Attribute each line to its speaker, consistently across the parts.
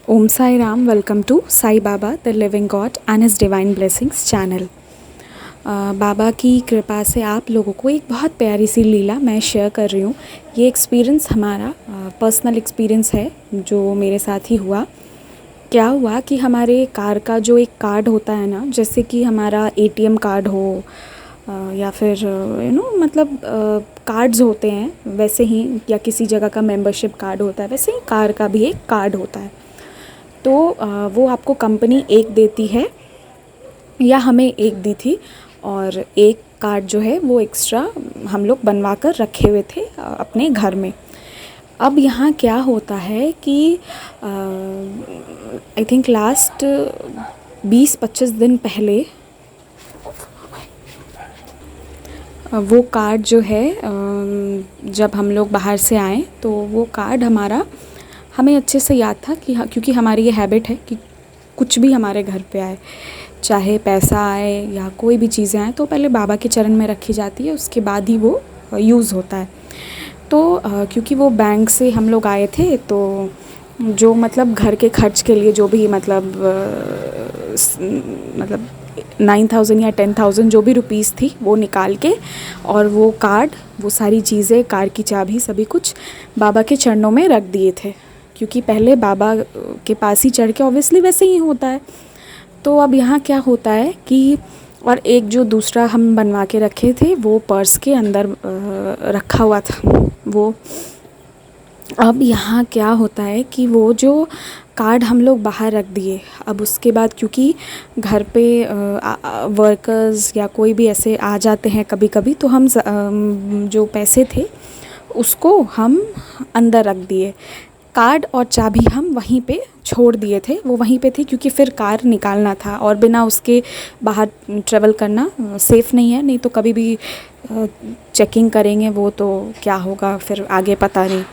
Speaker 1: Om Sai Ram, welcome to Sai Baba, the Living God and His Divine Blessings channel. बाबा की कृपा से आप लोगों को एक बहुत प्यारी सी लीला मैं शेयर कर रही हूँ। ये एक्सपीरियंस हमारा पर्सनल एक्सपीरियंस है जो मेरे साथ ही हुआ। क्या हुआ कि हमारे कार का जो एक कार्ड होता है ना, जैसे कि हमारा एटीएम कार्ड हो या फिर मतलब कार्ड्स होते हैं वैसे ही, या किसी जगह का मेंबरशिप कार्ड होता है, वैसे ही कार का भी एक कार्ड होता है। तो वो आपको कंपनी एक देती है या हमें एक दी थी, और एक कार्ड जो है वो एक्स्ट्रा हम लोग बनवा कर रखे हुए थे अपने घर में। अब यहाँ क्या होता है कि आई थिंक लास्ट 20-25 दिन पहले वो कार्ड जो है, जब हम लोग बाहर से आए तो वो कार्ड हमें अच्छे से याद था कि क्योंकि हमारी ये हैबिट है कि कुछ भी हमारे घर पे आए, चाहे पैसा आए या कोई भी चीज़ें आए, तो पहले बाबा के चरण में रखी जाती है, उसके बाद ही वो यूज़ होता है। तो क्योंकि वो बैंक से हम लोग आए थे, तो जो मतलब घर के खर्च के लिए जो भी मतलब 9,000 या 10,000 जो भी रुपीस थी वो निकाल के, और वो कार्ड, वो सारी चीज़ें, कार की चाबी, सभी कुछ बाबा के चरणों में रख दिए थे। क्योंकि पहले बाबा के पास ही चढ़ के ऑब्वियसली वैसे ही होता है। तो अब यहाँ क्या होता है कि, और एक जो दूसरा हम बनवा के रखे थे वो पर्स के अंदर रखा हुआ था वो। अब यहाँ क्या होता है कि वो जो कार्ड हम लोग बाहर रख दिए, अब उसके बाद क्योंकि घर पे वर्कर्स या कोई भी ऐसे आ जाते हैं कभी कभी, तो हम जो पैसे थे उसको हम अंदर रख दिए। कार्ड और चाबी हम वहीं पे छोड़ दिए थे, वो वहीं पे थी, क्योंकि फिर कार निकालना था और बिना उसके बाहर ट्रैवल करना सेफ़ नहीं है। नहीं तो कभी भी चेकिंग करेंगे वो, तो क्या होगा फिर आगे पता नहीं।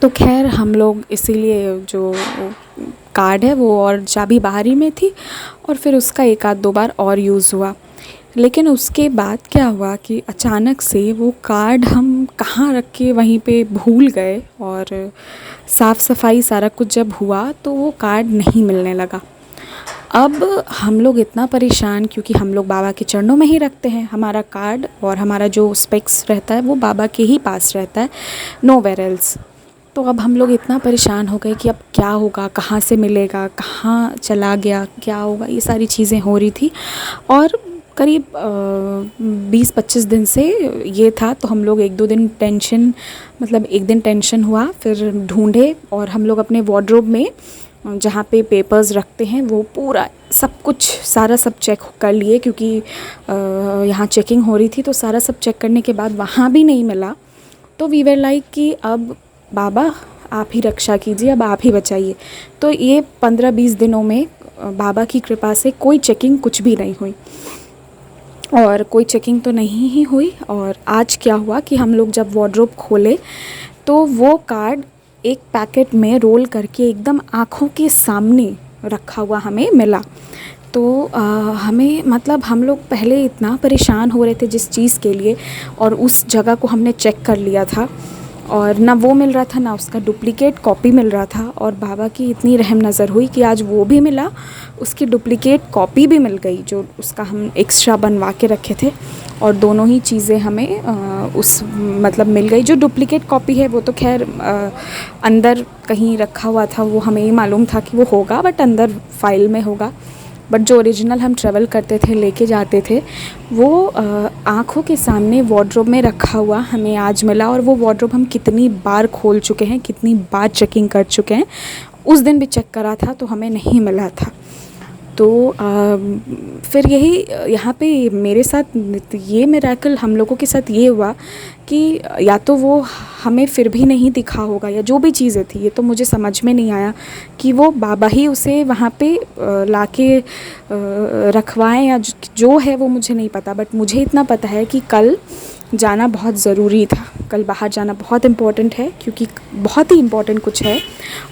Speaker 1: तो खैर हम लोग इसीलिए जो कार्ड है वो और चाबी बाहर ही में थी, और फिर उसका 1-2 बार और यूज़ हुआ। लेकिन उसके बाद क्या हुआ कि अचानक से वो कार्ड हम कहाँ रख के वहीं पे भूल गए, और साफ़ सफाई सारा कुछ जब हुआ तो वो कार्ड नहीं मिलने लगा। अब हम लोग इतना परेशान, क्योंकि हम लोग बाबा के चरणों में ही रखते हैं हमारा कार्ड, और हमारा जो स्पेक्स रहता है वो बाबा के ही पास रहता है, नोवेयर एल्स। तो अब हम लोग इतना परेशान हो गए कि अब क्या होगा, कहाँ से मिलेगा, कहाँ चला गया, क्या होगा, ये सारी चीज़ें हो रही थी। और करीब 20-25 दिन से ये था। तो हम लोग 1-2 दिन टेंशन, मतलब एक दिन टेंशन हुआ, फिर ढूंढे, और हम लोग अपने वार्डरोब में जहाँ पे पेपर्स रखते हैं वो पूरा सब कुछ सारा सब चेक कर लिए, क्योंकि यहाँ चेकिंग हो रही थी। तो सारा सब चेक करने के बाद वहाँ भी नहीं मिला। तो वी वर लाइक कि अब बाबा आप ही रक्षा कीजिए, अब आप ही बचाइए। तो ये 15-20 दिनों में बाबा की कृपा से कोई चेकिंग कुछ भी नहीं हुई, और कोई चेकिंग तो नहीं ही हुई। और आज क्या हुआ कि हम लोग जब वार्डरोब खोले तो वो कार्ड एक पैकेट में रोल करके एकदम आँखों के सामने रखा हुआ हमें मिला। तो हमें, मतलब हम लोग पहले इतना परेशान हो रहे थे जिस चीज़ के लिए, और उस जगह को हमने चेक कर लिया था, और ना वो मिल रहा था ना उसका डुप्लिकेट कॉपी मिल रहा था। और बाबा की इतनी रहम नज़र हुई कि आज वो भी मिला, उसकी डुप्लिकेट कॉपी भी मिल गई जो उसका हम एक्स्ट्रा बनवा के रखे थे। और दोनों ही चीज़ें हमें उस मतलब मिल गई। जो डुप्लिकेट कॉपी है वो तो खैर अंदर कहीं रखा हुआ था, वो हमें ही मालूम था कि वो होगा, बट अंदर फाइल में होगा। बट जो ओरिजिनल हम ट्रैवल करते थे, लेके जाते थे, वो आँखों के सामने वार्डरोब में रखा हुआ हमें आज मिला। और वो वार्डरोब हम कितनी बार खोल चुके हैं, कितनी बार चेकिंग कर चुके हैं, उस दिन भी चेक करा था तो हमें नहीं मिला था। तो फिर यही यहाँ पे मेरे साथ ये मिरेकल हम लोगों के साथ ये हुआ कि या तो वो हमें फिर भी नहीं दिखा होगा, या जो भी चीज़ें थी, ये तो मुझे समझ में नहीं आया कि वो बाबा ही उसे वहाँ पे लाके रखवाएं, या जो है वो मुझे नहीं पता। बट मुझे इतना पता है कि कल जाना बहुत ज़रूरी था, कल बाहर जाना बहुत इम्पोर्टेंट है, क्योंकि बहुत ही इम्पोर्टेंट कुछ है।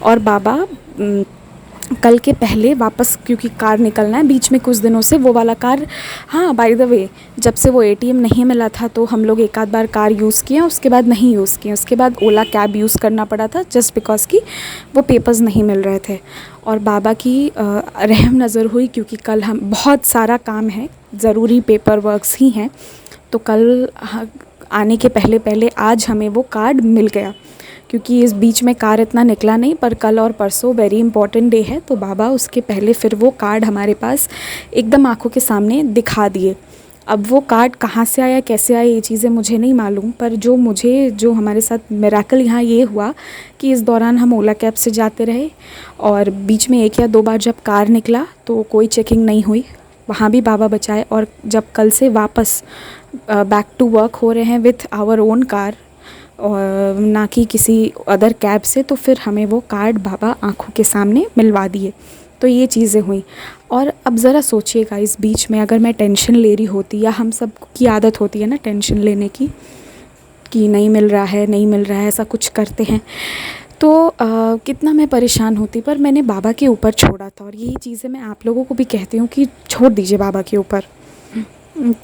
Speaker 1: और बाबा कल के पहले वापस, क्योंकि कार निकलना है बीच में कुछ दिनों से, वो वाला कार। हाँ, बाय द वे, जब से वो एटीएम नहीं मिला था तो हम लोग एक आध बार कार यूज़ किया, उसके बाद नहीं यूज़ किया। उसके बाद ओला कैब यूज़ करना पड़ा था जस्ट बिकॉज़ कि वो पेपर्स नहीं मिल रहे थे। और बाबा की रहम नज़र हुई, क्योंकि कल हम बहुत सारा काम है, ज़रूरी पेपर वर्क्स ही हैं। तो कल आने के पहले पहले आज हमें वो कार्ड मिल गया, क्योंकि इस बीच में कार इतना निकला नहीं, पर कल और परसों वेरी इंपॉर्टेंट डे है। तो बाबा उसके पहले फिर वो कार्ड हमारे पास एकदम आंखों के सामने दिखा दिए। अब वो कार्ड कहाँ से आया, कैसे आया, ये चीज़ें मुझे नहीं मालूम, पर जो हमारे साथ मिरेकल यहाँ ये हुआ कि इस दौरान हम ओला कैब से जाते रहे, और बीच में 1 या 2 बार जब कार निकला तो कोई चेकिंग नहीं हुई, वहाँ भी बाबा बचाए। और जब कल से वापस बैक टू वर्क हो रहे हैं विथ आवर ओन कार, और ना कि किसी अदर कैब से, तो फिर हमें वो कार्ड बाबा आंखों के सामने मिलवा दिए। तो ये चीज़ें हुई। और अब ज़रा सोचिएगा, इस बीच में अगर मैं टेंशन ले रही होती, या हम सब की आदत होती है ना टेंशन लेने की, कि नहीं मिल रहा है, नहीं मिल रहा है, ऐसा कुछ करते हैं, तो कितना मैं परेशान होती। पर मैंने बाबा के ऊपर छोड़ा था, और यही चीज़ें मैं आप लोगों को भी कहती हूँ कि छोड़ दीजिए बाबा के ऊपर,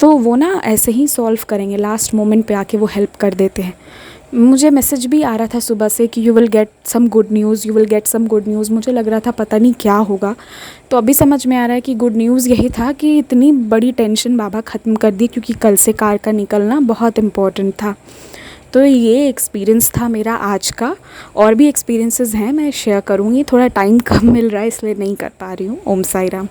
Speaker 1: तो वो ना ऐसे ही सॉल्व करेंगे, लास्ट मोमेंट पे आके वो हेल्प कर देते हैं। मुझे मैसेज भी आ रहा था सुबह से कि you will get some good news, you will get some good news. मुझे लग रहा था पता नहीं क्या होगा, तो अभी समझ में आ रहा है कि गुड न्यूज़ यही था कि इतनी बड़ी टेंशन बाबा ख़त्म कर दी, क्योंकि कल से कार का निकलना बहुत इम्पोर्टेंट था। तो ये एक्सपीरियंस था मेरा आज का। और भी एक्सपीरियंसेस हैं, मैं शेयर करूँगी, थोड़ा टाइम कम मिल रहा है इसलिए नहीं कर पा रही हूँ। ओम साई राम।